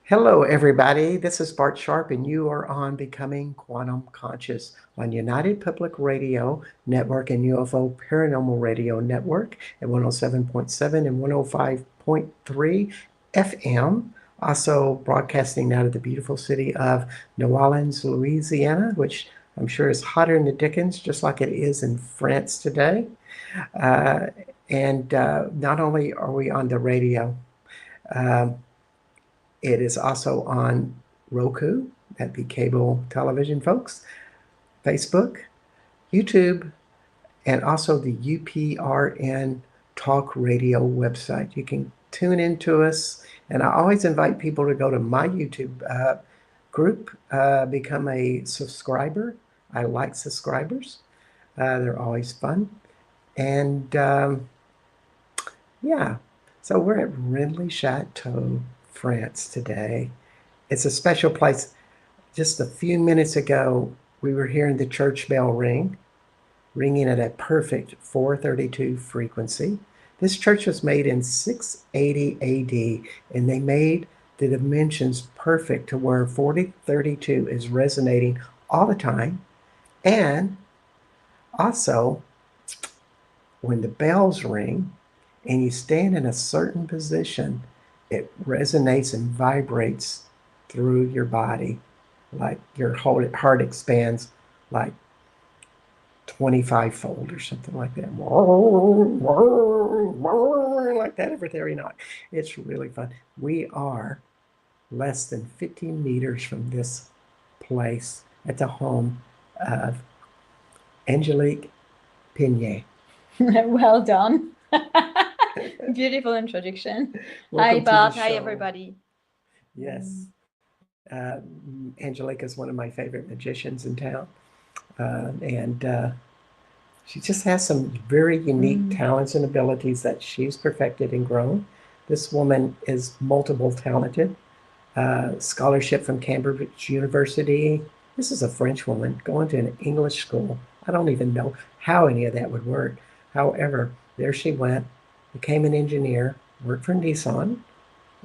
Hello, everybody. This is Bart Sharp, and you are on Becoming Quantum Conscious on United Public Radio Network and UFO Paranormal Radio Network at 107.7 and 105.3 FM. Also broadcasting out of the beautiful city of New Orleans, Louisiana, which I'm sure is hotter than the Dickens, just like it is in France today. Uh, and not only are we on the radio, um, it is also on Roku, that'd be cable television, folks, Facebook, YouTube, and also the UPRN Talk Radio website. You can tune into us, and I always invite people to go to my YouTube group, become a subscriber. I like subscribers, they're always fun. And yeah, so we're at Renly Chateau, France today. It's a special place. Just a few minutes ago, we were hearing the church bell ringing at a perfect 432 frequency. This church was made in 680 AD, and they made the dimensions perfect to where 4032 is resonating all the time. And also, when the bells ring and you stand in a certain position, it resonates and vibrates through your body, like your whole heart expands like 25-fold or something like that. Like that every night. It's really fun. We are less than 50 meters from this place at the home of Angelique Peigne. Well done. Beautiful introduction. Hi, Welcome to the Bart. Hi, show. everybody. Yes. Angelique is one of my favorite magicians in town. And she just has some very unique talents and abilities that she's perfected and grown. This woman is multiple talented. Scholarship from Cambridge University. This is a French woman going to an English school. I don't even know how any of that would work. However, there she went, became an engineer, worked for Nissan,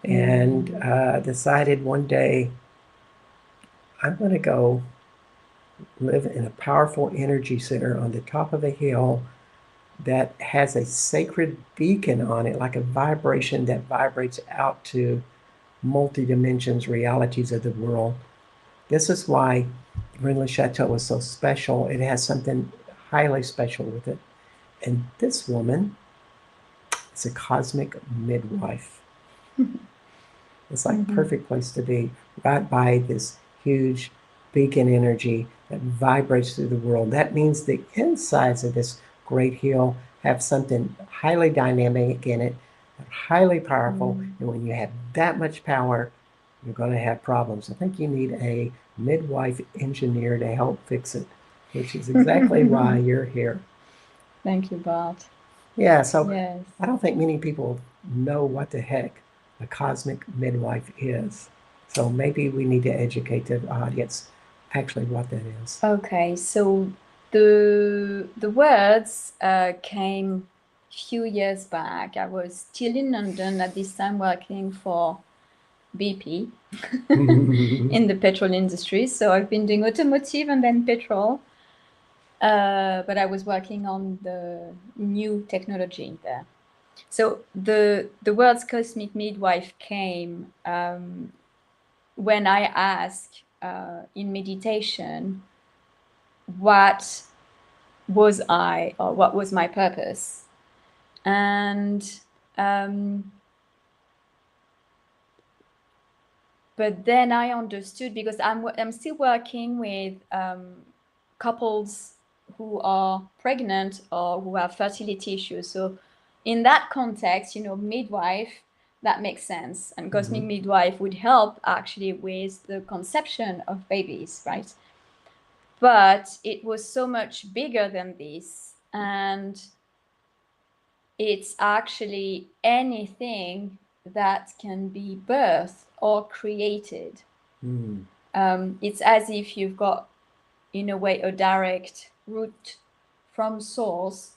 and decided one day, I'm going to go live in a powerful energy center on the top of a hill that has a sacred beacon on it, like a vibration that vibrates out to multi-dimensions, realities of the world. This is why Renly Chateau is so special. It has something highly special with it. And this woman is a cosmic midwife. It's like a perfect place to be, right by this huge beacon energy that vibrates through the world. That means the insides of this great hill have something highly dynamic in it, highly powerful. And when you have that much power, you're going to have problems. I think you need a midwife engineer to help fix it, which is exactly why you're here. Thank you, Bart. Yeah, so Yes. I don't think many people know what the heck a cosmic midwife is. So maybe we need to educate the audience actually what that is. Okay, so the words came a few years back. I was still in London at this time working for BP in the petrol industry. So I've been doing automotive and then petrol. But I was working on the new technology there. So the words cosmic midwife came when I asked in meditation, what was I, or what was my purpose? And but then I understood, because I'm still working with couples who are pregnant or who have fertility issues. So in that context, midwife, that makes sense. And cosmic midwife would help actually with the conception of babies, right? But it was so much bigger than this. And it's actually anything that can be birthed or created. It's as if you've got, in a way, a direct route from source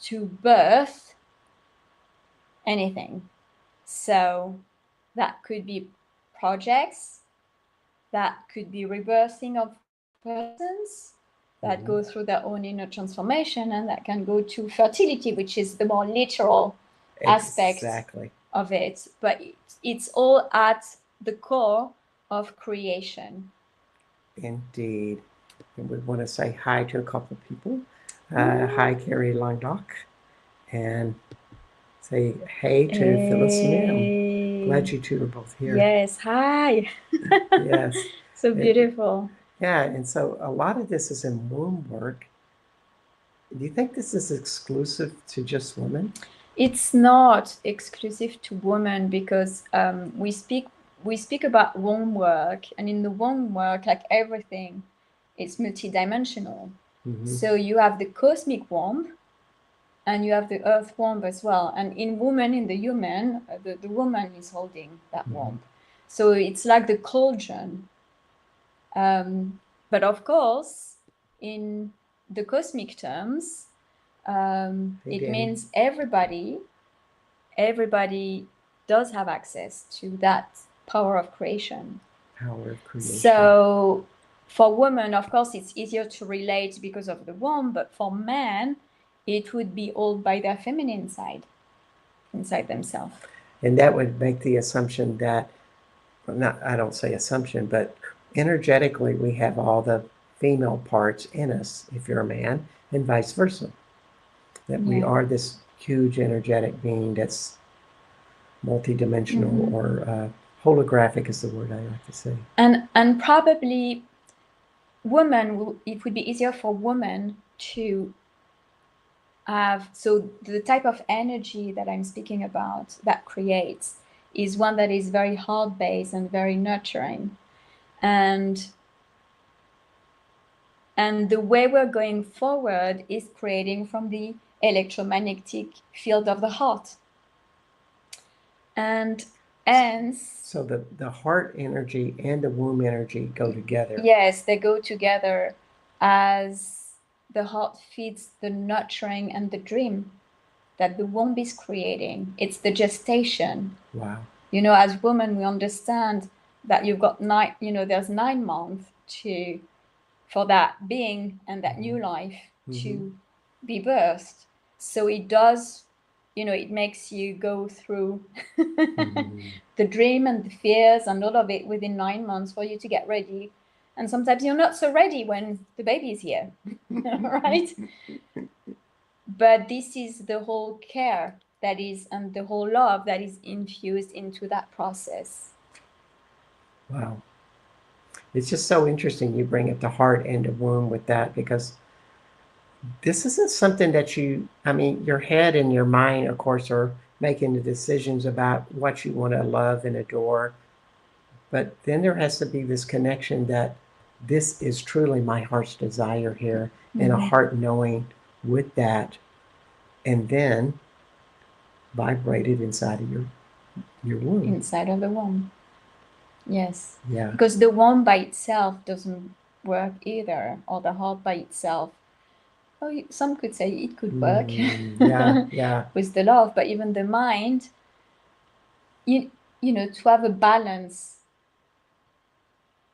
to birth anything. So that could be projects that could be rebirthing of persons that go through their own inner transformation, and that can go to fertility, which is the more literal aspect of it. But it's all at the core of creation. Indeed. And we want to say hi to a couple of people. Hi, Carrie Landock. And say hey to Phyllis Nim. Glad you two are both here. Yes, hi. Yes. So beautiful. Yeah, and so a lot of this is in womb work. Do you think this is exclusive to just women? It's not exclusive to women, because we speak about womb work, and in the womb work, like everything, it's multidimensional. So you have the cosmic womb, and you have the earth womb as well. And in woman, in the human, the woman is holding that womb. So it's like the cauldron. But of course, in the cosmic terms, it means everybody does have access to that power of creation. So for women, of course, it's easier to relate because of the womb, but for men, it would be all by their feminine side, inside themselves. And that would make the assumption that, I don't say assumption, but energetically we have all the female parts in us if you're a man, and vice versa. That we are this huge energetic being that's multidimensional, or holographic is the word I like to say. And probably women, it would be easier for women to have, so the type of energy that I'm speaking about that creates is one that is very heart-based and very nurturing. And the way we're going forward is creating from the electromagnetic field of the heart. And so the heart energy and the womb energy go together. Yes, they go together, as the heart feeds the nurturing and the dream that the womb is creating. It's the gestation. Wow. As women, we understand that you've got there's 9 months for that being and that new life to be birthed. So it does, it makes you go through the dream and the fears and all of it within 9 months for you to get ready. And sometimes you're not so ready when the baby is here, right? But this is the whole care that is, and the whole love that is infused into that process. Wow. It's just so interesting you bring up the heart and the womb with that, because this isn't something that your head and your mind, of course, are making the decisions about what you want to love and adore. But then there has to be this connection that this is truly my heart's desire here, and a heart knowing with that, and then vibrated inside of your womb. Inside of the womb. Yes. Yeah. Because the womb by itself doesn't work either, or the heart by itself. Oh, some could say it could work. Yeah. With the love, but even the mind, to have a balance,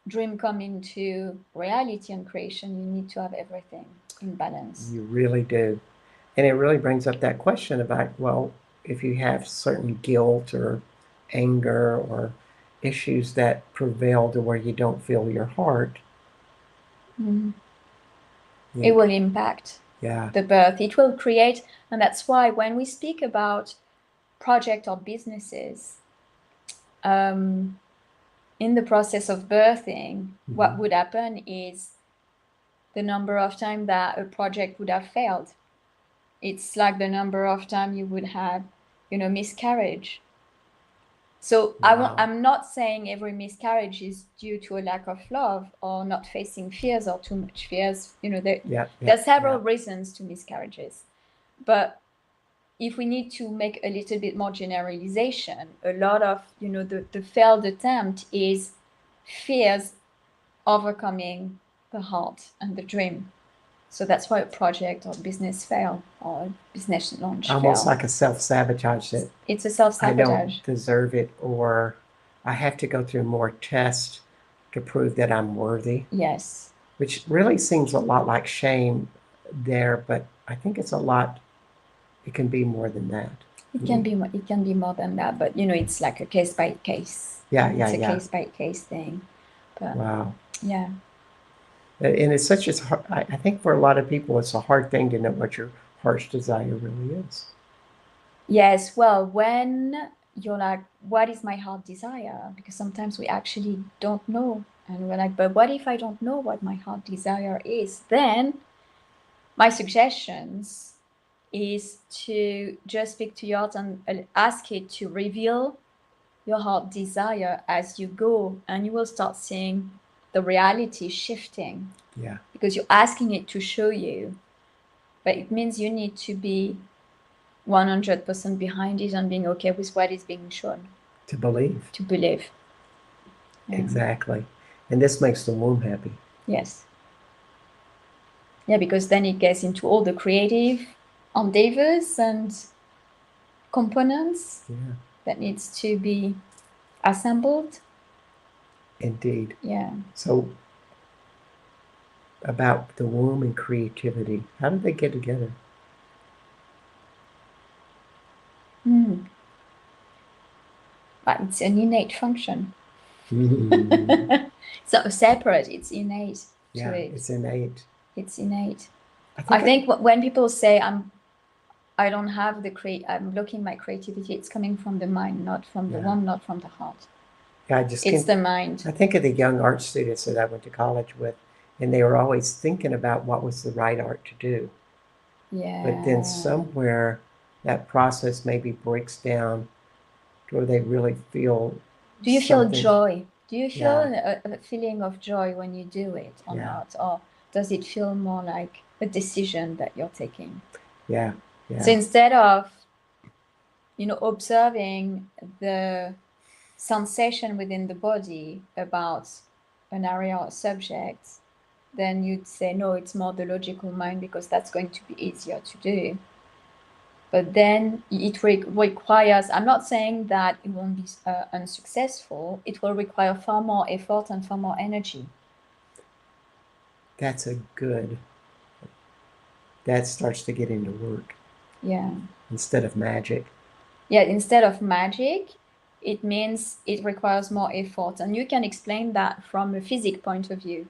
dream come into reality and creation, you need to have everything in balance. You really do. And it really brings up that question about, well, if you have certain guilt or anger or issues that prevail to where you don't feel your heart, it will impact the birth. It will create, and that's why when we speak about project or businesses, in the process of birthing, what would happen is the number of times that a project would have failed. It's like the number of times you would have, miscarriage. So I'm not saying every miscarriage is due to a lack of love or not facing fears or too much fears. There's several reasons to miscarriages. But if we need to make a little bit more generalization, a lot of, the failed attempt is fears overcoming the heart and the dream. So that's why a project or business fail, or a business launch almost fail. like a self-sabotage that it's a self-sabotage. I don't deserve it, or I have to go through more tests to prove that I'm worthy, Yes. which really seems a lot like shame there, but I think it's a lot, it can be more than that. It can be more than that, but it's like a case by case. Yeah, It's a yeah. case by case thing. But Wow. yeah. And it's such as I think for a lot of people, it's a hard thing to know what your heart's desire really is. Yes, well, when you're like, what is my heart desire? Because sometimes we actually don't know. And we're like, but what if I don't know what my heart desire is? Then my suggestions is to just speak to your heart and ask it to reveal your heart desire as you go, and you will start seeing the reality shifting. Yeah. Because you're asking it to show you, but it means you need to be 100% behind it and being okay with what is being shown. To believe. To believe. Yeah. Exactly. And this makes the womb happy. Yes. Yeah, because then it gets into all the creative endeavors and components that needs to be assembled. Indeed. Yeah. So about the womb and creativity, how did they get together? But it's an innate function. Mm. So separate, it's innate to it. It's innate. It's innate. I think when people say I don't have I'm blocking my creativity, it's coming from the mind, not from the womb, not from the heart. Yeah, it's the mind. I think of the young art students that I went to college with, and they were always thinking about what was the right art to do. Yeah. But then somewhere that process maybe breaks down to where they really feel. Do you feel joy? Do you feel a feeling of joy when you do it or not? Or does it feel more like a decision that you're taking? Yeah. So instead of, observing the sensation within the body about an area or subject, then you'd say, no, it's more the logical mind because that's going to be easier to do. But then it requires, I'm not saying that it won't be unsuccessful, it will require far more effort and far more energy. That starts to get into work. Yeah. Instead of magic. Yeah, instead of magic, it means it requires more effort. And you can explain that from a physics point of view.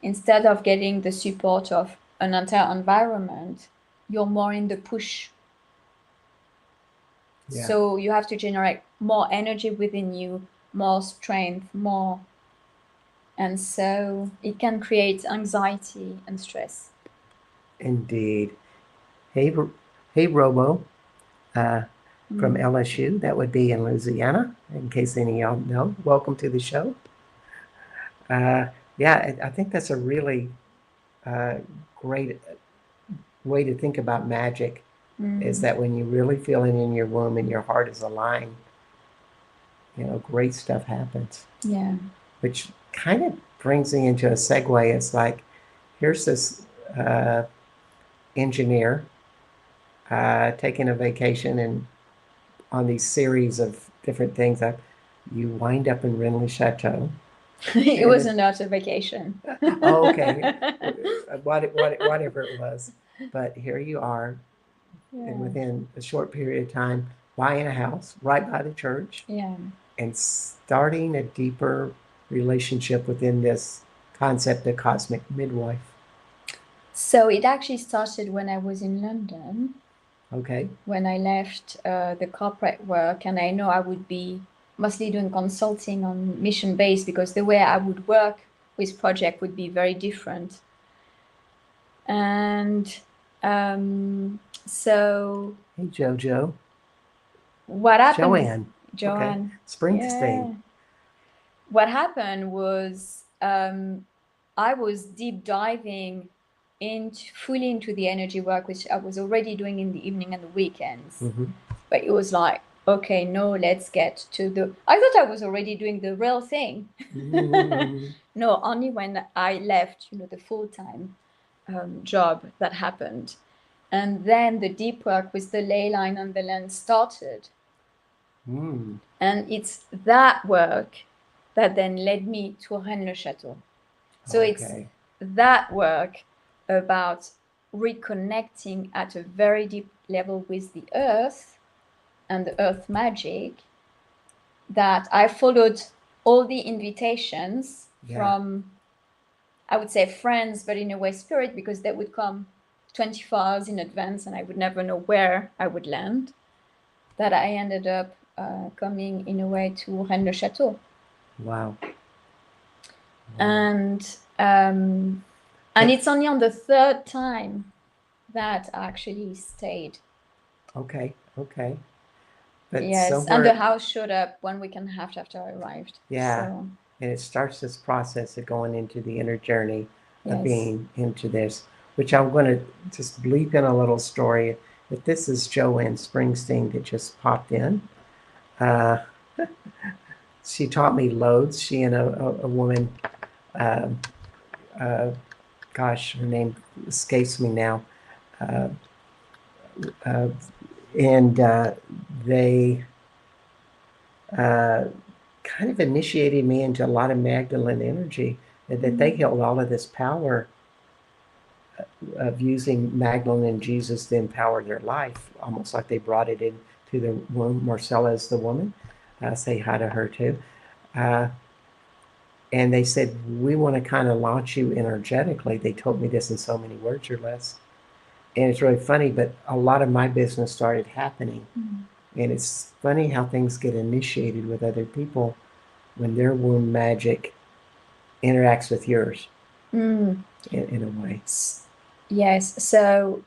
Instead of getting the support of an entire environment, you're more in the push. Yeah. So you have to generate more energy within you, more strength, more. And so it can create anxiety and stress. Indeed. Hey, Robo, from LSU, that would be in Louisiana, in case any of y'all know. Welcome to the show. I think that's a really great way to think about magic, is that when you really feel it in your womb and your heart is aligned, great stuff happens. Yeah. Which kind of brings me into a segue. It's like, here's this engineer taking a vacation and on these series of different things. You wind up in Renly Chateau. It was not a vacation. Oh, okay. Whatever it was. But here you are, and within a short period of time, buying a house right by the church. Yeah. And starting a deeper relationship within this concept of cosmic midwife. So it actually started when I was in London. Okay. When I left the corporate work, and I know I would be mostly doing consulting on mission based, because the way I would work with project would be very different. And so. Hey, Jojo. What happened? Joanne. Okay. Springsteen. Yeah. What happened was I was deep diving fully into the energy work, which I was already doing in the evening and the weekends. Mm-hmm. But it was like, okay, no, let's get to I thought I was already doing the real thing. Mm-hmm. No, only when I left, the full-time job that happened. And then the deep work with the ley line and the lens started. Mm. And it's that work that then led me to Rennes-le-Château. So it's Okay. that work about reconnecting at a very deep level with the earth and the earth magic that I followed all the invitations Yeah. from, I would say, friends, but in a way spirit, because they would come 24 hours in advance and I would never know where I would land, that I ended up coming in a way to Rennes-le-Château. Wow. Wow. And it's only on the third time that I actually stayed. Okay. Okay. But Yes, and the somewhere, house showed up 1 week and a half after I arrived. yeah. So And it starts this process of going into the inner journey of yes. being into this, which I'm going to just bleep in a little story. If this is Joanne Springsteen that just popped in, uh, she taught me loads. She and a woman, uh, uh, gosh, her name escapes me now. Uh, uh, and they uh, kind of initiated me into a lot of Magdalene energy, and that they held all of this power of using Magdalene and Jesus to empower their life, almost like they brought it into the womb. Marcella is the woman. Say hi to her too. Uh, and they said, we want to kind of launch you energetically. They told me this in so many words or less. And it's really funny, but a lot of my business started happening. And it's funny how things get initiated with other people when their womb magic interacts with yours in a way. Yes, so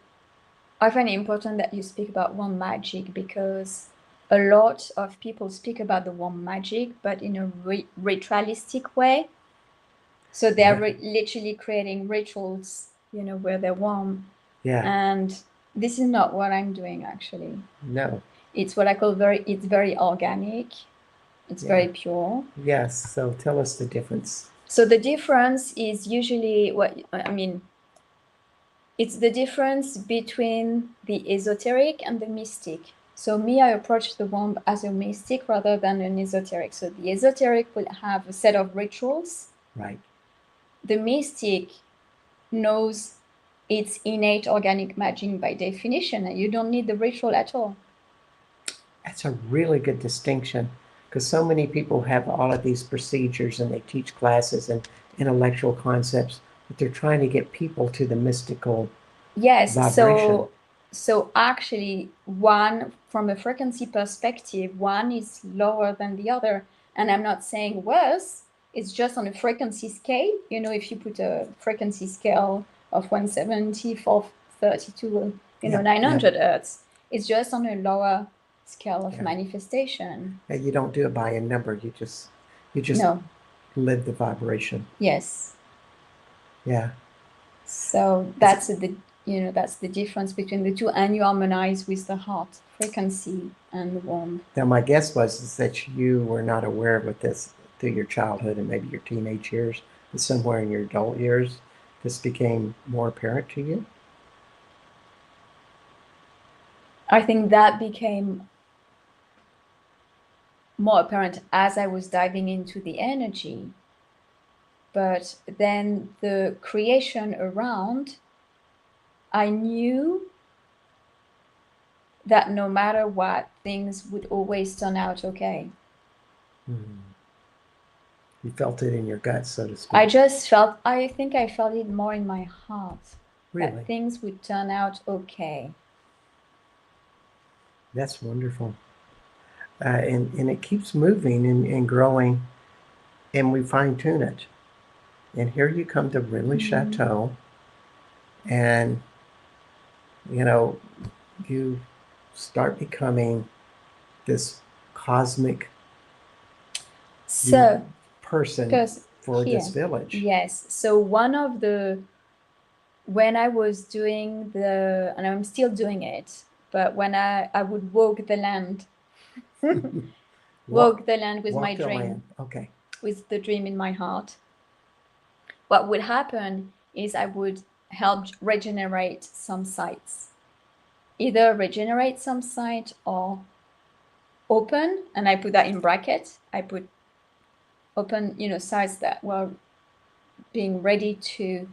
I find it important that you speak about wand magic, because a lot of people speak about the wand magic, but in a ritualistic way. So they're literally creating rituals, where they're warm. Yeah. And this is not what I'm doing, actually. No. It's what I call it's very organic. It's very pure. Yes. So tell us the difference. So the difference is usually it's the difference between the esoteric and the mystic. So me, I approach the womb as a mystic rather than an esoteric. So the esoteric will have a set of rituals. Right. The mystic knows it's innate organic magic by definition, and you don't need the ritual at all. That's a really good distinction, because so many people have all of these procedures and they teach classes and intellectual concepts, but they're trying to get people to the mystical vibration. So actually, one, from a frequency perspective, one is lower than the other. And I'm not saying worse, it's just on a frequency scale. If you put a frequency scale of 170, 432, 900 hertz, it's just on a lower scale of manifestation. And you don't do it by a number, you just No. live the vibration. Yes. Yeah. So that's the difference between the two, and you harmonize with the heart frequency and the womb. Now, my guess is that you were not aware of this through your childhood and maybe your teenage years, but somewhere in your adult years, this became more apparent to you? I think that became more apparent as I was diving into the energy. But then the creation around, I knew that no matter what, things would always turn out okay. You felt it in your gut, so to speak. I think I felt it more in my heart. Really? That things would turn out okay. That's wonderful. And it keeps moving and growing, and we fine tune it. And here you come to Rennes-le-Château, and you start becoming this cosmic person for this village. Yes. So when I was doing and I'm still doing it, but when I would walk the land, walk the land with my dream, okay, with the dream in my heart, what would happen is I would help regenerate some sites, either regenerate some site or open, and I put that in brackets. I put open, you know, sites that were being ready to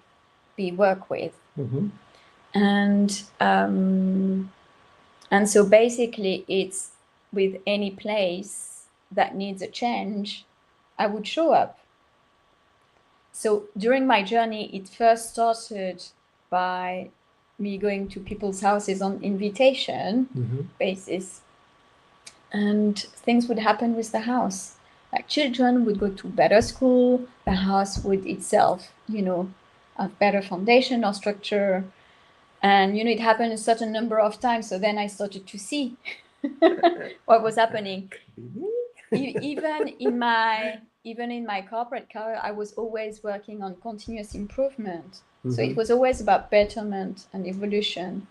be worked with. Mm-hmm. And so basically it's with any place that needs a change, I would show up. So during my journey, it first started by me going to people's houses on invitation basis, and things would happen with the house. Like children would go to better school, the house would itself, you know, have better foundation or structure. And, you know, it happened a certain number of times. So then I started to see what was happening. Even in my corporate career, I was always working on continuous improvement. So it was always about betterment and evolution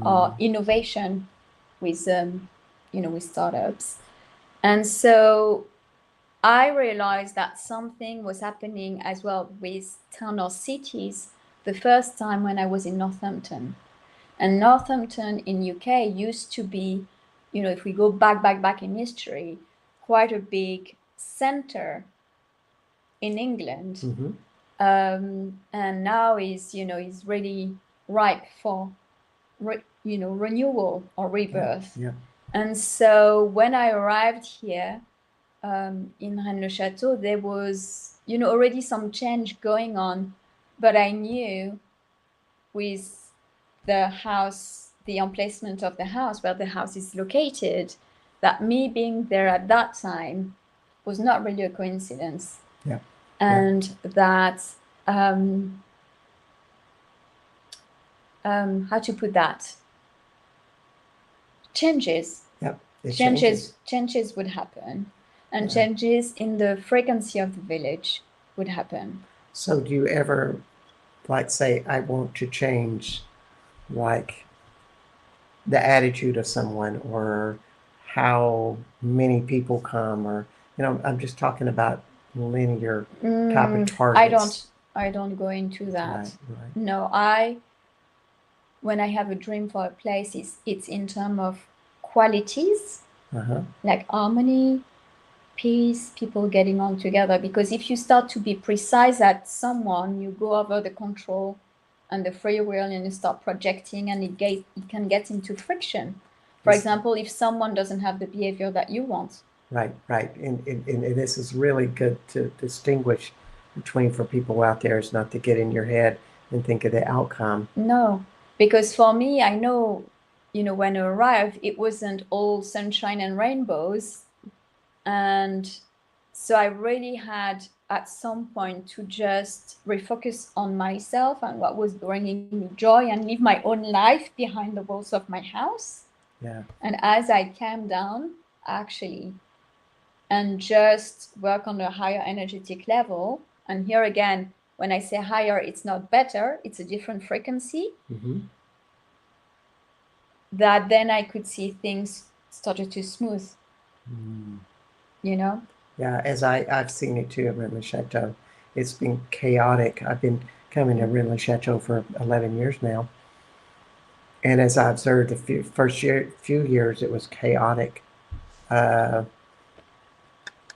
or innovation with, you know, with startups. And so I realized that something was happening as well with town or cities the first time when I was in Northampton. And Northampton in UK used to be, you know, if we go back in history, quite a big center in England. And now is, you know, is really ripe for, you know, renewal or rebirth. Yeah. And so when I arrived here in Rennes-le-Château, there was, you know, already some change going on, but I knew with the house, the emplacement of the house, where the house is located, that me being there at that time was not really a coincidence. Yeah. And that, how to put that? Changes. Yep. Changes would happen, and changes in the frequency of the village would happen. So do you ever, like, say, I want to change, like, the attitude of someone or how many people come, or, you know, I'm just talking about linear type of targets. I don't go into that. Right. No, when I have a dream for a place, it's in terms of qualities, like harmony, peace, people getting on together. Because if you start to be precise at someone, you go over the control and the free will, and you start projecting, and it can get into friction. For example, if someone doesn't have the behavior that you want. Right. And this is really good to distinguish between, for people out there, is not to get in your head and think of the outcome. No, because for me, I know, you know, when I arrived, it wasn't all sunshine and rainbows. And so I really had at some point to just refocus on myself and what was bringing me joy, and live my own life behind the walls of my house. Yeah. And as I calm down, actually, and just work on a higher energetic level. And here again, when I say higher, it's not better, it's a different frequency. That then I could see things started to smooth. You know? Yeah, as I've seen it too at Rennes-le-Château. It's been chaotic. I've been coming to Rennes-le-Château for 11 years now. And as I observed the first few years, it was chaotic.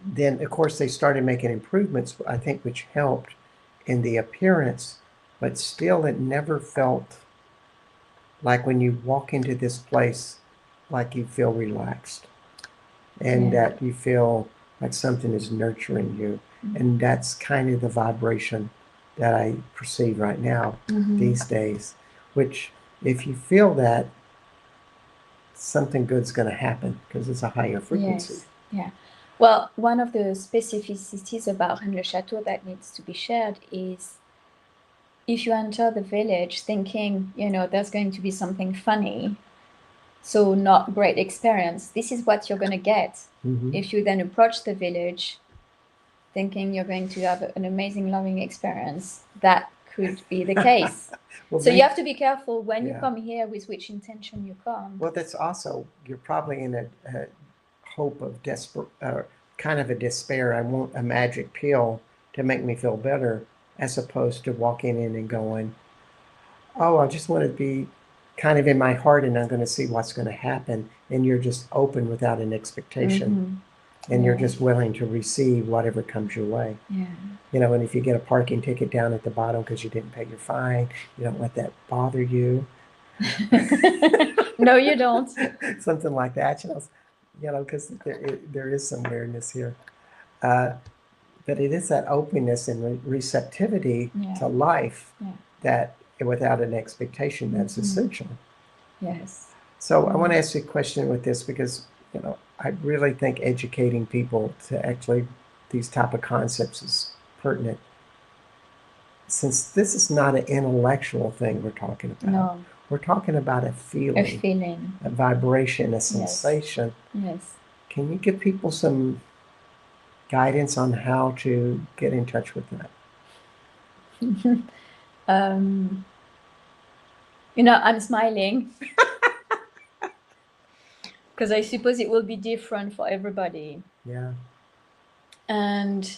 Then, of course, they started making improvements, I think, which helped in the appearance, but still it never felt like, when you walk into this place, like you feel relaxed, and that you feel like something is nurturing you. And that's kind of the vibration that I perceive right now these days, which, if you feel that, something good's going to happen, because it's a higher frequency. Yes. Yeah. Well, one of the specificities about Rennes-le-Château that needs to be shared is, if you enter the village thinking, you know, there's going to be something funny, so not great experience, this is what you're going to get. If you then approach the village thinking you're going to have an amazing, loving experience, that could be the case. So you have to be careful when you come here with which intention you come. Well, that's also, you're probably in a hope of kind of a despair. I want a magic pill to make me feel better, as opposed to walking in and going, oh, I just want to be kind of in my heart, and I'm going to see what's going to happen. And you're just open without an expectation. And you're just willing to receive whatever comes your way. Yeah. You know, and if you get a parking ticket down at the bottom because you didn't pay your fine, you don't let that bother you. No, you don't. Something like that, because there is some weirdness here. But it is that openness and receptivity to life that, without an expectation, that's essential. Yes. So I want to ask you a question with this, because I really think educating people to actually these type of concepts is pertinent, since this is not an intellectual thing we're talking about. No. We're talking about a feeling, a vibration, a sensation. Yes. Can you give people some guidance on how to get in touch with that? I'm smiling because I suppose it will be different for everybody. Yeah. And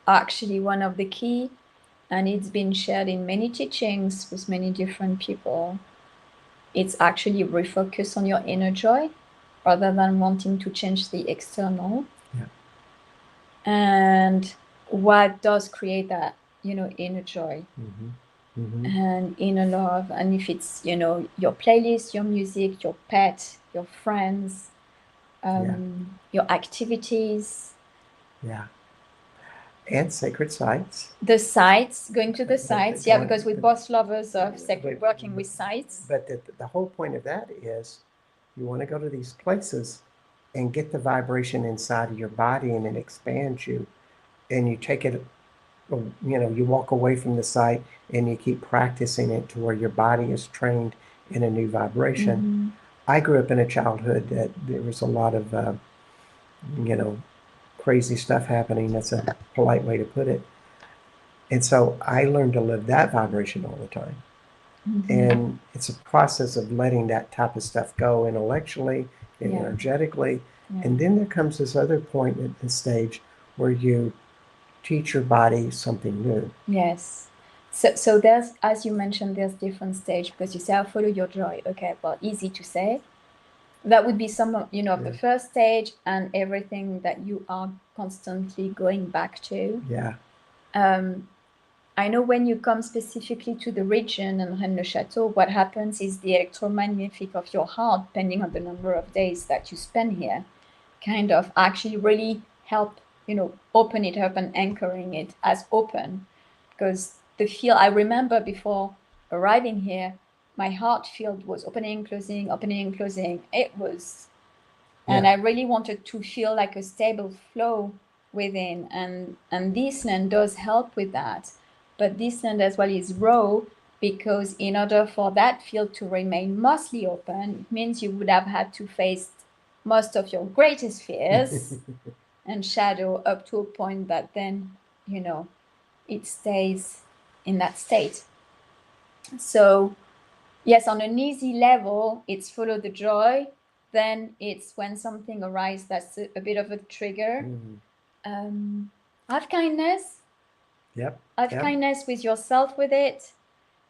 actually, one of the key, and it's been shared in many teachings with many different people, it's actually refocus on your inner joy rather than wanting to change the external. Yeah. And what does create that, inner joy and inner love? And if it's, your playlist, your music, your pet, your friends, your activities. Yeah. And sacred sites. The sites, going to the sites, because we're both lovers of working with sites. But the whole point of that is you want to go to these places and get the vibration inside of your body, and it expands you. And you take it, you walk away from the site and you keep practicing it to where your body is trained in a new vibration. I grew up in a childhood that there was a lot of, crazy stuff happening. That's a polite way to put it. And so I learned to live that vibration all the time. And it's a process of letting that type of stuff go intellectually and energetically. And then there comes this other point at the stage where you teach your body something new. Yes. So there's, as you mentioned, there's different stage, because you say, I'll follow your joy. Okay, well, easy to say. That would be some of, the first stage, and everything that you are constantly going back to. Yeah. I know when you come specifically to the region and Rennes-le-Château, what happens is the electromagnetic of your heart, depending on the number of days that you spend here, kind of actually really help, open it up and anchoring it as open. Because the feel, I remember before arriving here, my heart field was opening, closing, opening, closing. It was, and I really wanted to feel like a stable flow within. And this land does help with that. But this land as well is raw, because in order for that field to remain mostly open, it means you would have had to face most of your greatest fears and shadow up to a point that then, it stays in that state. So yes, on an easy level, it's follow the joy. Then it's when something arises that's a bit of a trigger. Have kindness. Yep. Have kindness with yourself with it.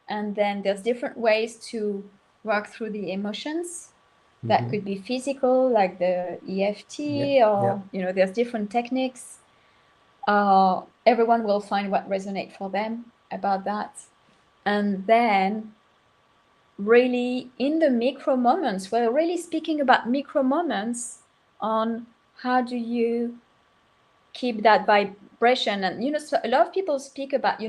And then there's different ways to work through the emotions. That could be physical, like the EFT, or, there's different techniques. Everyone will find what resonates for them about that. And then really in the micro moments, we're really speaking about micro moments on how do you keep that vibration. And, so a lot of people speak about,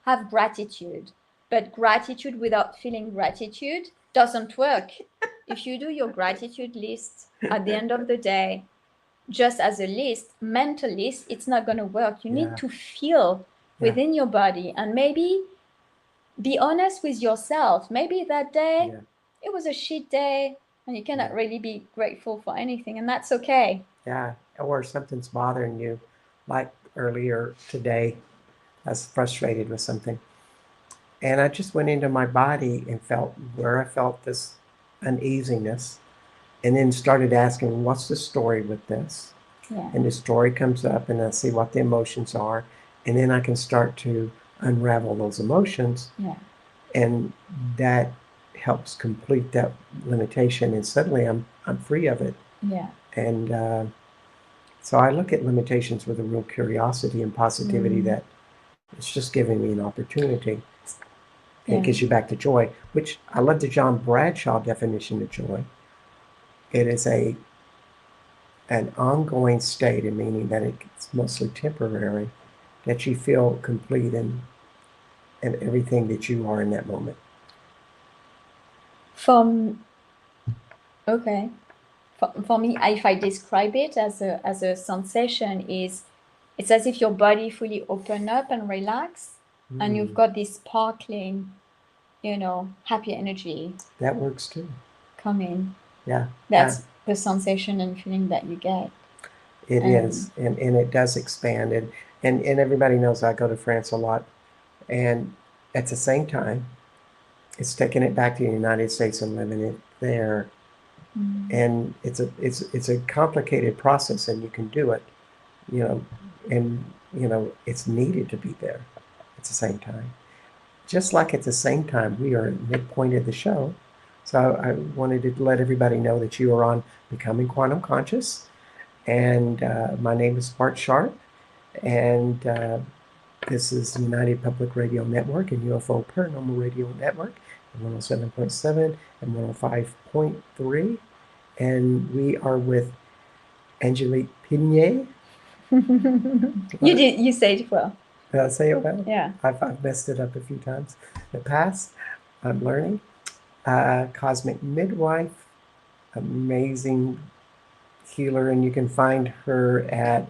have gratitude, but gratitude without feeling gratitude doesn't work. If you do your gratitude list at the end of the day, just as a list, mental list, it's not going to work. You need to feel within your body, and maybe be honest with yourself. Maybe that day it was a shit day and you cannot really be grateful for anything, and that's okay. Yeah, or something's bothering you. Like earlier today, I was frustrated with something. And I just went into my body and felt where I felt this uneasiness, and then started asking, what's the story with this? And the story comes up, and I see what the emotions are, and then I can start to unravel those emotions. and that helps complete that limitation, and suddenly I'm free of it. Yeah. And so I look at limitations with a real curiosity and positivity that it's just giving me an opportunity. And it gives you back to joy, which I love the John Bradshaw definition of joy. It is an ongoing state, and meaning that it's mostly temporary, that you feel complete in everything that you are in that moment. Okay. For me, if I describe it as a sensation, is it's as if your body fully open up and relax, and you've got this sparkling, happy energy. That works too. Coming. Yeah. That's the sensation and feeling that you get. It is, and it does expand, and everybody knows I go to France a lot, and at the same time, it's taking it back to the United States and living it there. And it's a complicated process, and you can do it, and it's needed to be there at the same time. Just like at the same time, we are at midpoint of the show. So I wanted to let everybody know that you are on Becoming Quantum Conscious. And my name is Bart Sharp. And this is United Public Radio Network and UFO Paranormal Radio Network, 107.7 and 105.3. And we are with Angelique Peigne. You say it well. Did I say it well? Yeah. I've messed it up a few times in the past. I'm learning. Cosmic Midwife, amazing healer, and you can find her at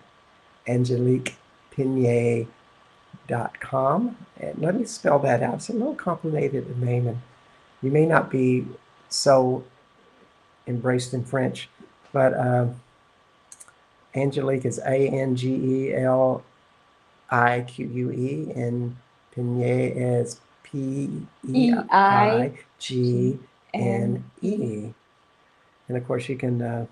angeliquepeigne.com. And let me spell that out. It's a little complicated name, and you may not be so embraced in French, but Angelique is Angelique, and Peigne is Peigne. And of course, you can.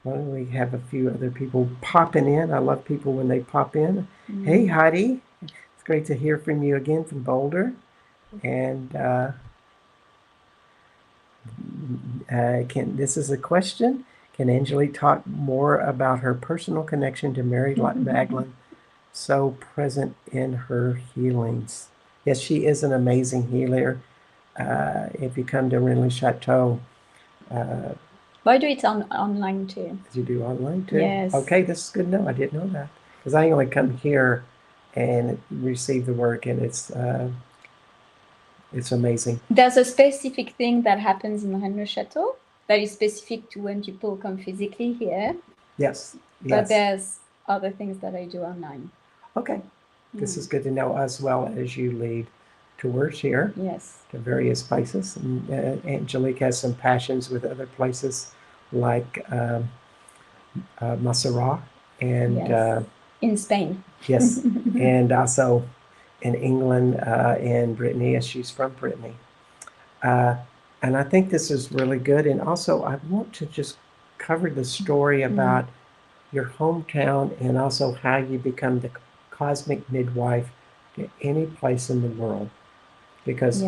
Well, we have a few other people popping in. I love people when they pop in. Hey, Heidi. It's great to hear from you again from Boulder. And this is a question. Can Angelique talk more about her personal connection to Mary Magdalene, so present in her healings? Yes, she is an amazing healer. If you come to Renly Chateau, I do it online too. You do online too? Yes. Okay, this is good to know. I didn't know that. Because I only come here and receive the work, and it's amazing. There's a specific thing that happens in Rennes Chateau that is specific to when people come physically here. Yes. But there's other things that I do online. Okay. This is good to know, as well as you lead tours here. Yes. To various places. And Angelique has some passions with other places like Montserrat and in Spain. Yes, and also in England and Brittany, as she's from Brittany. And I think this is really good. And also, I want to just cover the story about your hometown and also how you become the cosmic midwife to any place in the world. Because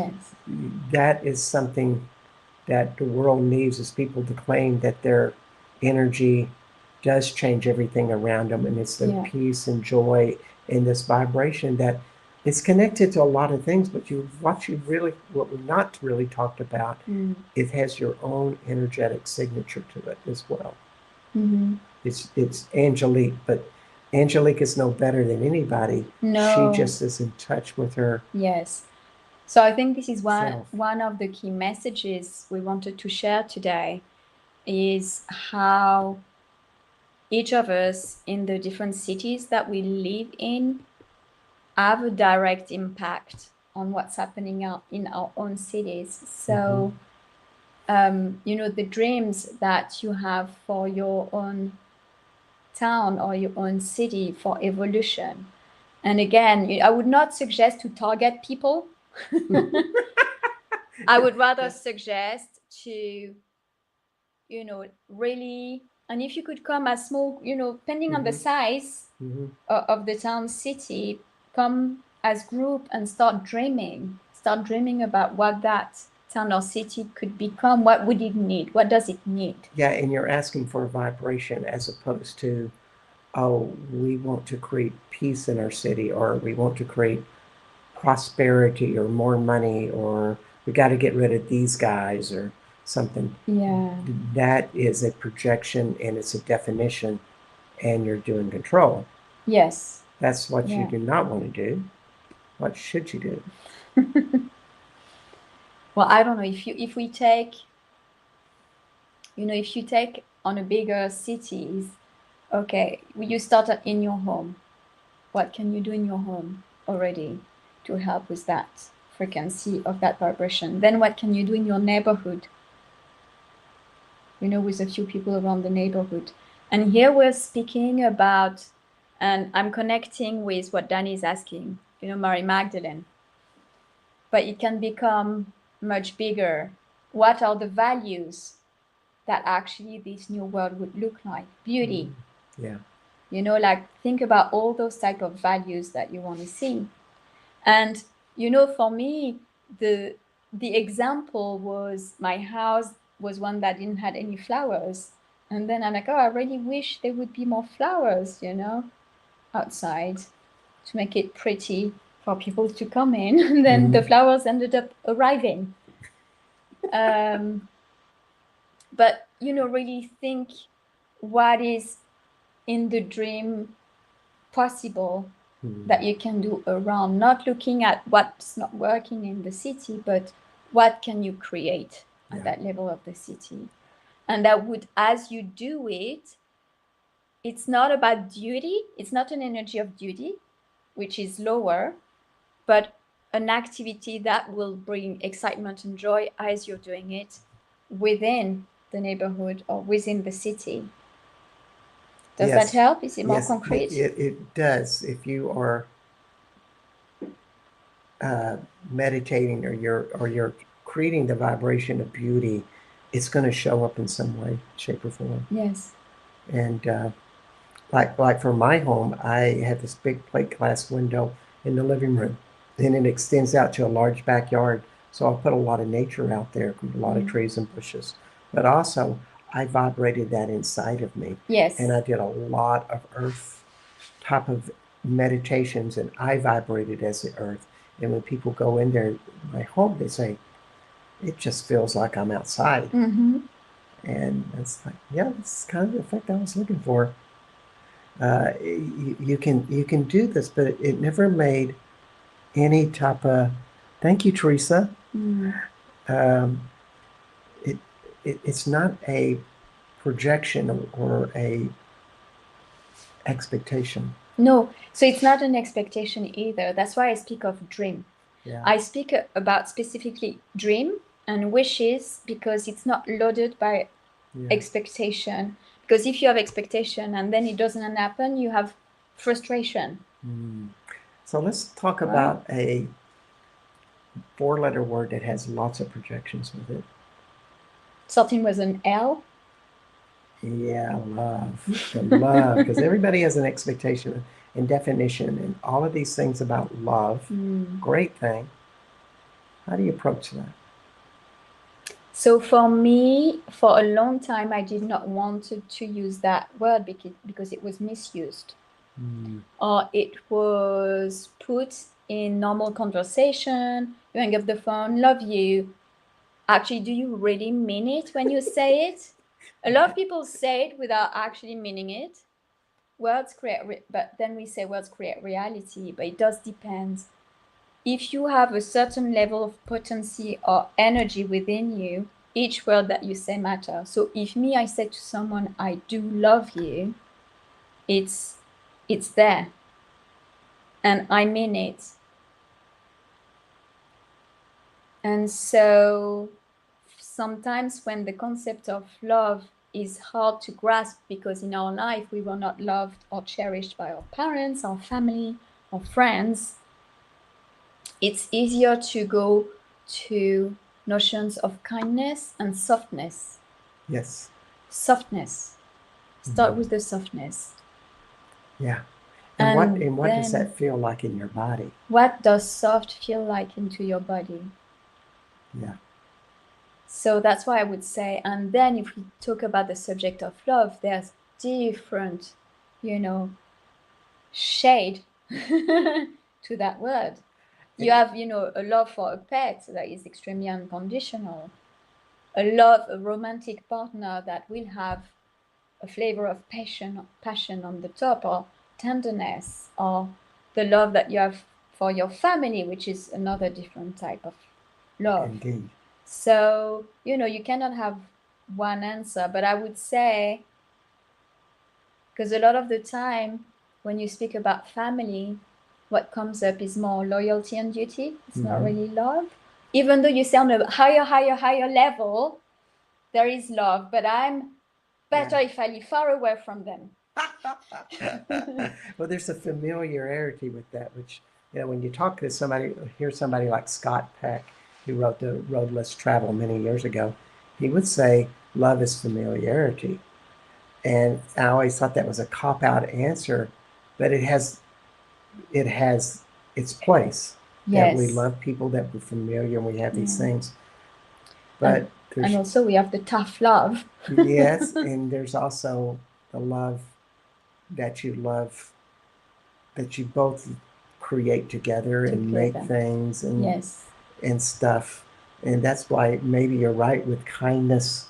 that is something that the world needs, is people to claim that their energy does change everything around them, and it's the peace and joy in this vibration that is connected to a lot of things. But what we've not really talked about, it has your own energetic signature to it as well. It's Angelique, but Angelique is no better than anybody. No. She just is in touch with her. Yes. So I think this is one of the key messages we wanted to share today, is how each of us in the different cities that we live in have a direct impact on what's happening in our own cities. So, the dreams that you have for your own town or your own city for evolution. And again, I would not suggest to target people. I would rather suggest to, really, and if you could come as small, depending on the size of the town, city, come as group and start dreaming. start dreaming about what that town or city could become, what would it need? What does it need? Yeah, and you're asking for a vibration as opposed to, oh, we want to create peace in our city, or we want to create prosperity or more money, or we got to get rid of these guys or something. Yeah. That is a projection and it's a definition, and you're doing control. Yes. That's what you Yeah. do not want to do. What should you do? Well, I don't know, if we take, if you take on a bigger cities, okay, you start in your home. What can you do in your home already to help with that frequency of that vibration? Then what can you do in your neighborhood? With a few people around the neighborhood. And here we're speaking about, and I'm connecting with what Danny is asking, Mary Magdalene. But it can become much bigger. What are the values that actually this new world would look like? Beauty. Yeah. Like think about all those type of values that you want to see. And for me, the example was my house was one that didn't have any flowers. And then I'm like, oh, I really wish there would be more flowers, outside to make it pretty for people to come in. And then the flowers ended up arriving. But, really think what is in the dream possible that you can do around, not looking at what's not working in the city, but what can you create at that level of the city. And that would, as you do it, it's not about duty. It's not an energy of duty, which is lower, but an activity that will bring excitement and joy as you're doing it within the neighborhood or within the city. Does that help? Is it more concrete? It does. If you are meditating or you're creating the vibration of beauty, it's going to show up in some way, shape, or form. Yes. And like for my home, I have this big plate glass window in the living room, and it extends out to a large backyard. So I put a lot of nature out there, a lot of trees and bushes. But also, I vibrated that inside of me. Yes. And I did a lot of earth type of meditations, and I vibrated as the earth. And when people go in there, my home, they say, it just feels like I'm outside. Mm-hmm. And it's like, yeah, this is kind of the effect I was looking for. You can do this, but it never made any type of. Thank you, Teresa. It's not a projection or a expectation. No, so it's not an expectation either. That's why I speak of dream. Yeah. I speak about specifically dream and wishes because it's not loaded by expectation. Because if you have expectation and then it doesn't happen, you have frustration. So let's talk about a 4-letter word that has lots of projections with it. Something with an L? Yeah, love. The love. Because everybody has an expectation and definition and all of these things about love. Great thing. How do you approach that? So for me, for a long time, I did not want to use that word because it was misused. Or it was put in normal conversation. You hang up the phone, love you. Actually, do you really mean it when you say it? A lot of people say it without actually meaning it. Words create, but then we say words create reality, but it does depend. If you have a certain level of potency or energy within you, each word that you say matters. So if I say to someone, I do love you, it's there. And I mean it. And so sometimes when the concept of love is hard to grasp because in our life we were not loved or cherished by our parents, our family, or friends, it's easier to go to notions of kindness and softness. Yes. Softness. Start with the softness. Yeah. And what does then that feel like in your body? what does soft feel like into your body? Yeah. So that's why I would say, and then if we talk about the subject of love, there's different, shade to that word. You have, a love for a pet that is extremely unconditional, a romantic partner that will have a flavor of passion on the top, or tenderness, or the love that you have for your family, which is another different type of love. Indeed. So, you cannot have one answer, but I would say, because a lot of the time when you speak about family, what comes up is more loyalty and duty. It's not really love. Even though you say on a higher level, there is love, but I'm better if I live far away from them. Well, there's a familiarity with that, which, when you talk to somebody, hear somebody like Scott Peck, who wrote The Road Less Traveled many years ago, he would say love is familiarity. And I always thought that was a cop-out answer, but it has its place. That we Yes. love people, that we're familiar, and we have these things. And, But and also we have the tough love. yes, and there's also the love that you both create together and make things and Yes. and stuff. And that's why maybe you're right with kindness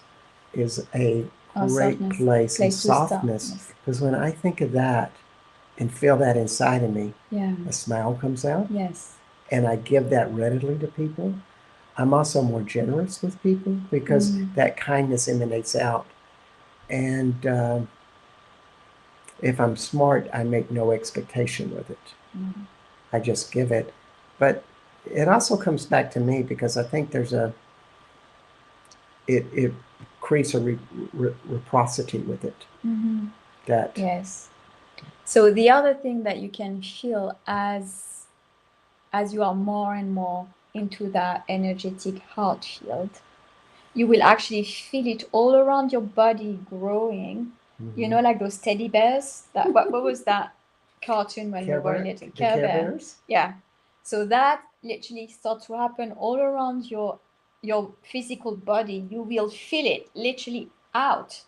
is a great place and to start. softness. Yes. Because when I think of that and feel that inside of me, Yeah. a smile comes out. Yes. And I give that readily to people. I'm also more generous with people because that kindness emanates out. And if I'm smart, I make no expectation with it. I just give it. But it also comes back to me because I think it creates a reciprocity with it. That Yes. So the other thing that you can feel as you are more and more into that energetic heart field, you will actually feel it all around your body growing. Like those teddy bears. What was that cartoon when we were little? Care Bears. Yeah. So that literally starts to happen all around your physical body. You will feel it literally out.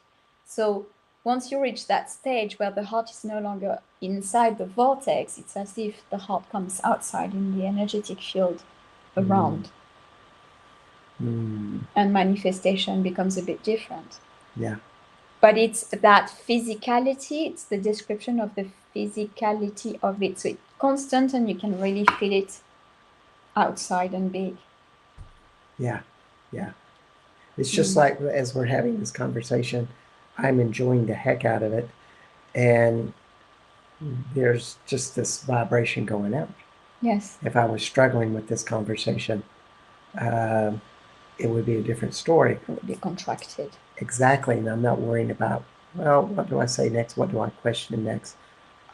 So once you reach that stage where the heart is no longer inside the vortex, it's as if the heart comes outside in the energetic field around. And manifestation becomes a bit different. Yeah. But it's that physicality, it's the description of the physicality of it. So it's constant and you can really feel it outside and big. Yeah. Yeah. It's just like as we're having this conversation, I'm enjoying the heck out of it. And there's just this vibration going out. Yes. If I was struggling with this conversation, it would be a different story. It would be contracted. Exactly. And I'm not worrying about, well, what do I say next? What do I question next?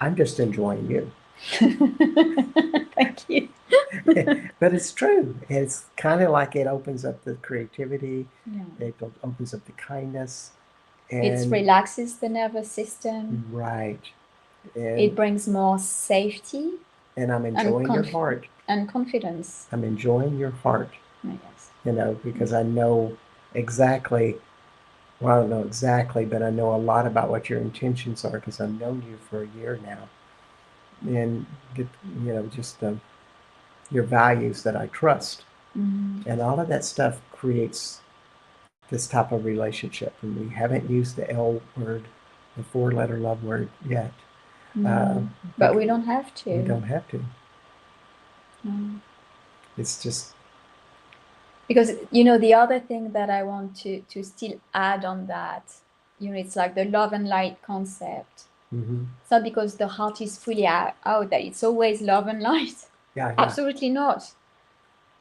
I'm just enjoying you. Thank you. But it's true. It's kind of like it opens up the creativity. Yeah. It opens up the kindness. It relaxes the nervous system. Right. And it brings more safety. And I'm enjoying your heart. And confidence. I'm enjoying your heart. Yes. Because I know exactly, well, I don't know exactly, but I know a lot about what your intentions are because I've known you for a year now. And, just your values that I trust. And all of that stuff creates this type of relationship. And we haven't used the L word, the 4-letter love word yet. But we don't have to. We don't have to. It's just... Because, the other thing that I want to still add on that, it's like the love and light concept. It's not because the heart is fully out that it's always love and light. Yeah. Absolutely not.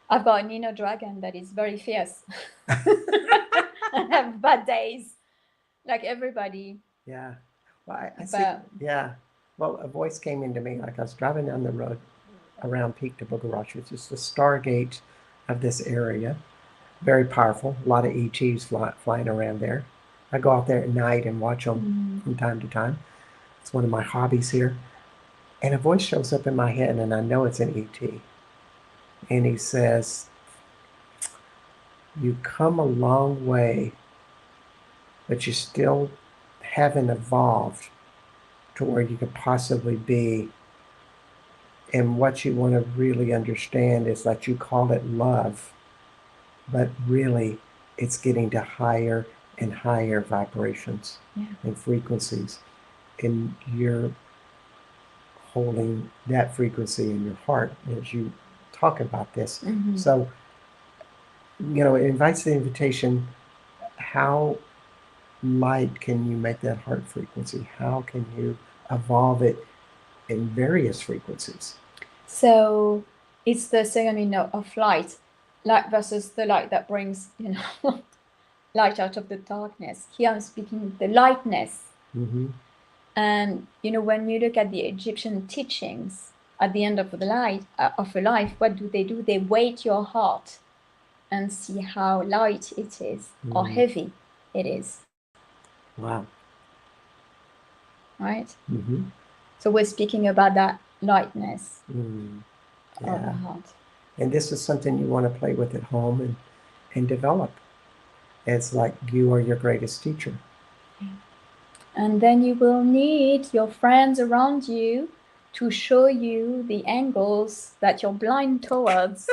I've got an inner dragon that is very fierce. I have bad days, like everybody. Yeah. Well, I see. Yeah. Well, a voice came into me like I was driving down the road around Peak to Bogarash, which is the stargate of this area. Very powerful. A lot of ETs flying around there. I go out there at night and watch them from time to time. It's one of my hobbies here. And a voice shows up in my head, and I know it's an ET. And he says, you come a long way, but you still haven't evolved to where you could possibly be. And what you want to really understand is that you call it love, but really it's getting to higher and higher vibrations and frequencies. And you're holding that frequency in your heart as you talk about this. So, it invites the invitation. How light can you make that heart frequency? How can you evolve it in various frequencies? So it's the second of light versus the light that brings, light out of the darkness. Here I'm speaking the lightness. And, when you look at the Egyptian teachings, at the end of a life, what do? They weight your heart and see how light it is or heavy it is. Wow. Right? So we're speaking about that lightness Yeah. of the heart. And this is something you want to play with at home and develop. It's like you are your greatest teacher. And then you will need your friends around you to show you the angles that you're blind towards,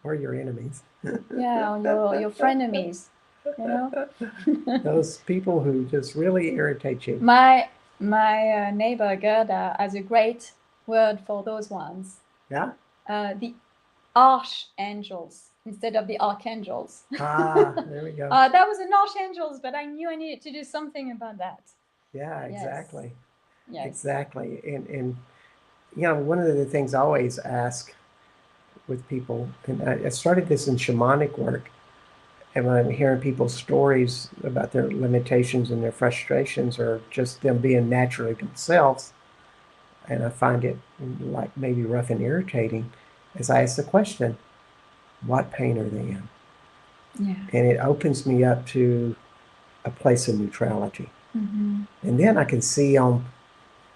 Or your enemies. Yeah, or your frenemies, Those people who just really irritate you. My neighbor Gerda has a great word for those ones. Yeah? The archangels instead of the archangels. There we go. That was an archangels, but I knew I needed to do something about that. Yeah, exactly. Yes. Exactly. And one of the things I always ask with people, and I started this in shamanic work, and when I'm hearing people's stories about their limitations and their frustrations or just them being naturally themselves, and I find it like maybe rough and irritating, is I ask the question, what pain are they in? Yeah. And it opens me up to a place of neutrality. And then I can see them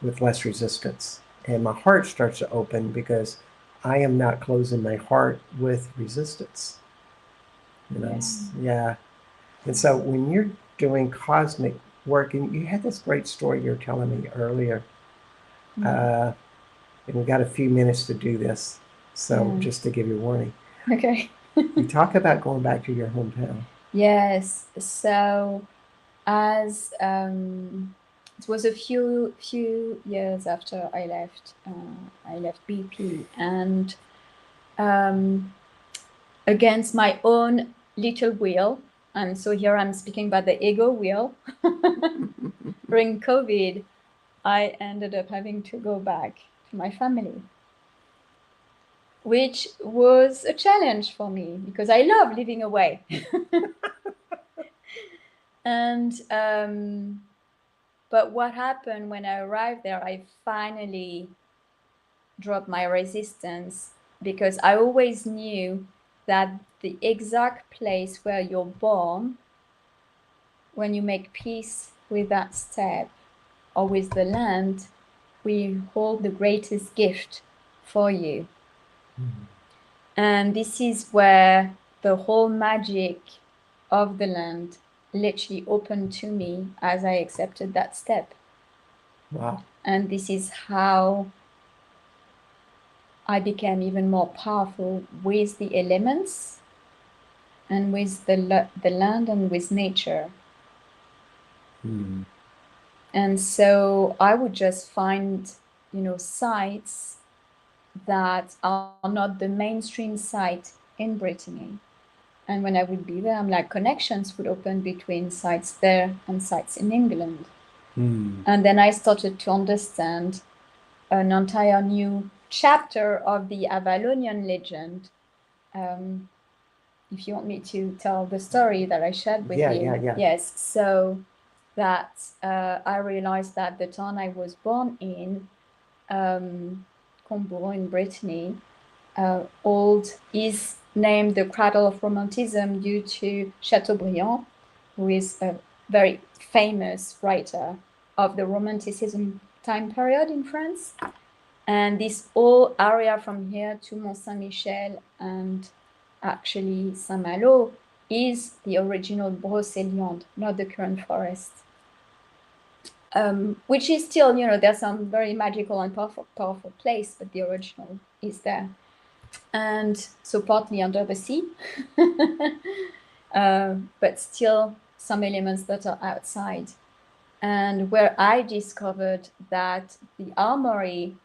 with less resistance. And my heart starts to open because I am not closing my heart with resistance. Yeah. And so when you're doing cosmic work, and you had this great story you were telling me earlier, and we got a few minutes to do this, so just to give you a warning. Okay. You talk about going back to your hometown. Yes. So as it was a few years after I left BP, and against my own little will, and so here I'm speaking about the ego will. During COVID, I ended up having to go back to my family, which was a challenge for me because I love living away. And but what happened when I arrived there, I finally dropped my resistance, because I always knew that the exact place where you're born, when you make peace with that step or with the land, we hold the greatest gift for you. And this is where the whole magic of the land literally opened to me as I accepted that step. Wow. And this is how I became even more powerful with the elements and with the land and with nature. And so I would just find, sites that are not the mainstream site in Brittany. And when I would be there, I'm like, connections would open between sites there and sites in England. And then I started to understand an entire new chapter of the Avalonian legend. If you want me to tell the story that I shared with you. Yeah. Yes. So that I realized that the town I was born in, Combourg in Brittany, is named the cradle of romanticism due to Chateaubriand, who is a very famous writer of the romanticism time period in France. And this whole area from here to Mont Saint-Michel and actually Saint-Malo is the original Brocéliande, not the current forest. Which is still, there's some very magical and powerful place, but the original is there. And so partly under the sea, but still some elements that are outside. And where I discovered that the armory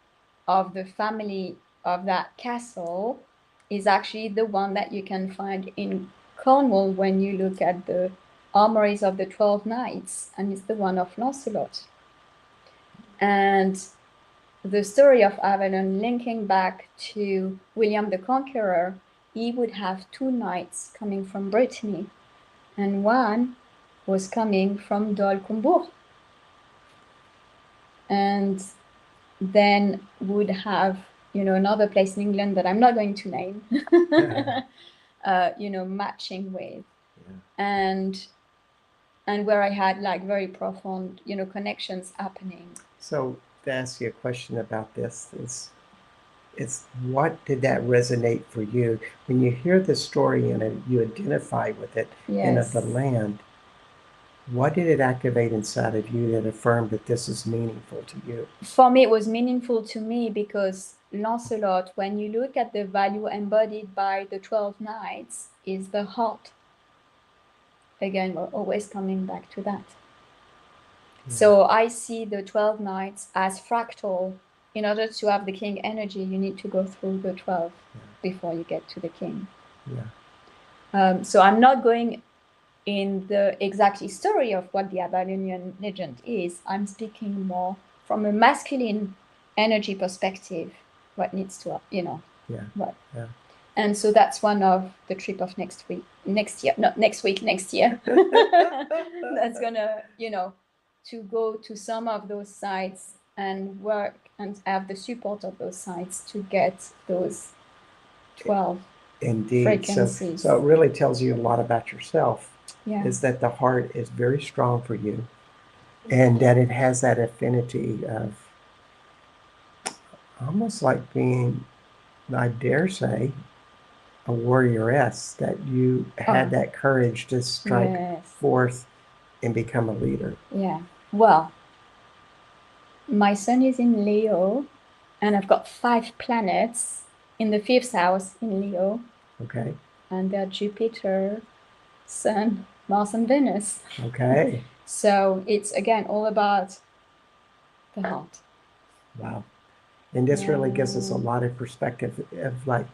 of the family of that castle is actually the one that you can find in Cornwall when you look at the armories of the 12 Knights, and it's the one of Lancelot. And the story of Avalon linking back to William the Conqueror, he would have 2 knights coming from Brittany, and one was coming from Dol-Combourg. And then would have, another place in England that I'm not going to name, matching with. Yeah. And where I had like very profound, connections happening. So to ask you a question about this is what did that resonate for you when you hear the story and you identify with it? Yes. And of the land? What did it activate inside of you that affirmed that this is meaningful to you? For me, it was meaningful to me because Lancelot, when you look at the value embodied by the 12 Knights, is the heart. Again, we're always coming back to that. Yeah. So I see the 12 Knights as fractal. In order to have the king energy, you need to go through the 12 before you get to the king. Yeah. So I'm not going in the exact history of what the Avalonian legend is. I'm speaking more from a masculine energy perspective, what needs to, Yeah. What. Yeah. And so that's one of the trip of next year. That's gonna, to go to some of those sites and work and have the support of those sites to get those 12 frequencies. So it really tells you a lot about yourself. Yeah. Is that the heart is very strong for you, and that it has that affinity of almost like being, I dare say, a warrioress, that you had that courage to strike forth and become a leader. Yeah. Well, my sun is in Leo, and I've got 5 planets in the 5th house in Leo. Okay. And they're Jupiter, Sun, Mars, and Venus. Okay. So it's, again, all about the heart. Wow. And this really gives us a lot of perspective of like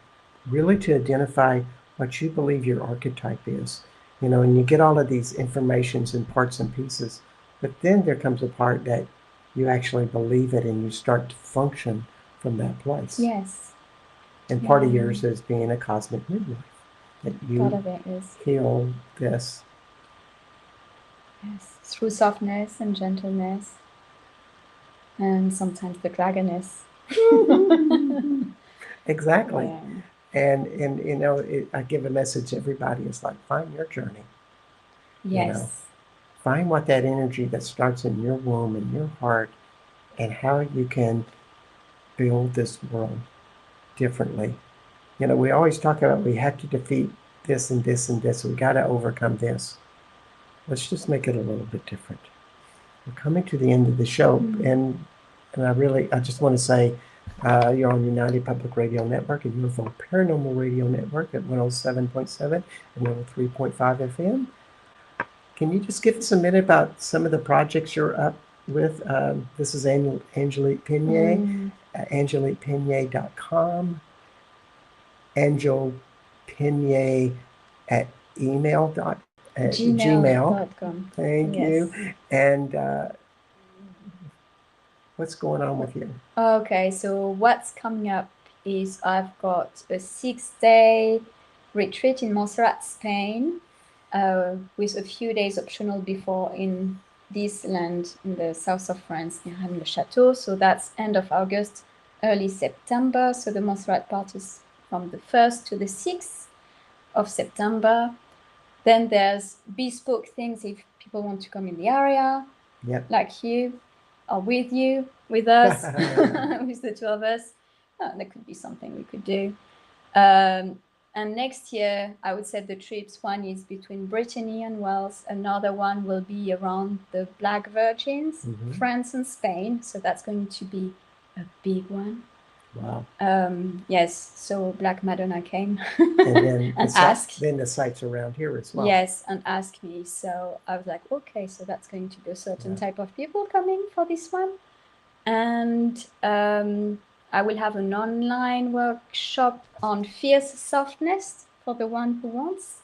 really to identify what you believe your archetype is. And you get all of these informations in parts and pieces, but then there comes a part that you actually believe it and you start to function from that place. Yes. And part of yours is being a cosmic midwife. That you part of it is heal this. Yes, through softness and gentleness, and sometimes the dragoness. Exactly. Yeah. And I give a message to everybody. It's like, find your journey. Yes. Find what that energy that starts in your womb and your heart, and how you can build this world differently. We always talk about we have to defeat this and this and this. We got to overcome this. Let's just make it a little bit different. We're coming to the end of the show, and I just want to say, you're on United Public Radio Network and UFO Paranormal Radio Network at 107.7 and 103.5 FM. Can you just give us a minute about some of the projects you're up with? This is Angelique Peigne, AngeliquePeigne.com. Angel Peigne at gmail.com. Thank you. And what's going on with you? Okay, so what's coming up is I've got a 6-day retreat in Montserrat, Spain, with a few days optional before in this land in the south of France near Rennes-le-Château. So that's end of August, early September. So the Montserrat part is from the 1st to the 6th of September. Then there's bespoke things if people want to come in the area, like you. are with you, with us, with the two of us. That could be something we could do. And next year, I would say the trips, one is between Brittany and Wales. Another one will be around the Black Virgins, France and Spain. So that's going to be a big one. Wow. Yes, so Black Madonna came And then and asked. Then the sites around here as well. Yes, and asked me. So I was like, okay, so that's going to be a certain type of people coming for this one. And I will have an online workshop on fierce softness for the one who wants.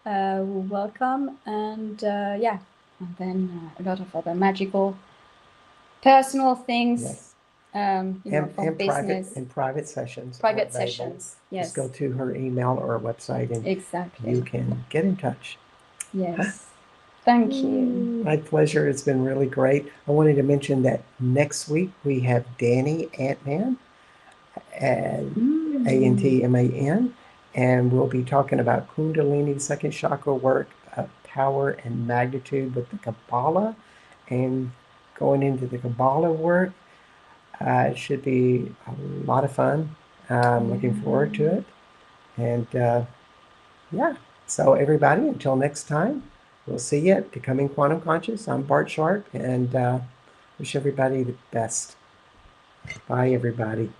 Who welcome. And yeah, and then a lot of other magical personal things. Yes. You know, from business. Private sessions. Private sessions, yes. Just go to her email or website and exactly. you can get in touch. Yes. Thank you. My pleasure. It's been really great. I wanted to mention that next week we have Danny Antman, and Antman, and we'll be talking about Kundalini second chakra work, power and magnitude with the Kabbalah, and going into the Kabbalah work. It should be a lot of fun. I'm looking forward to it. And yeah, so everybody, until next time, we'll see you at Becoming Quantum Conscious. I'm Bart Sharp, and wish everybody the best. Bye, everybody.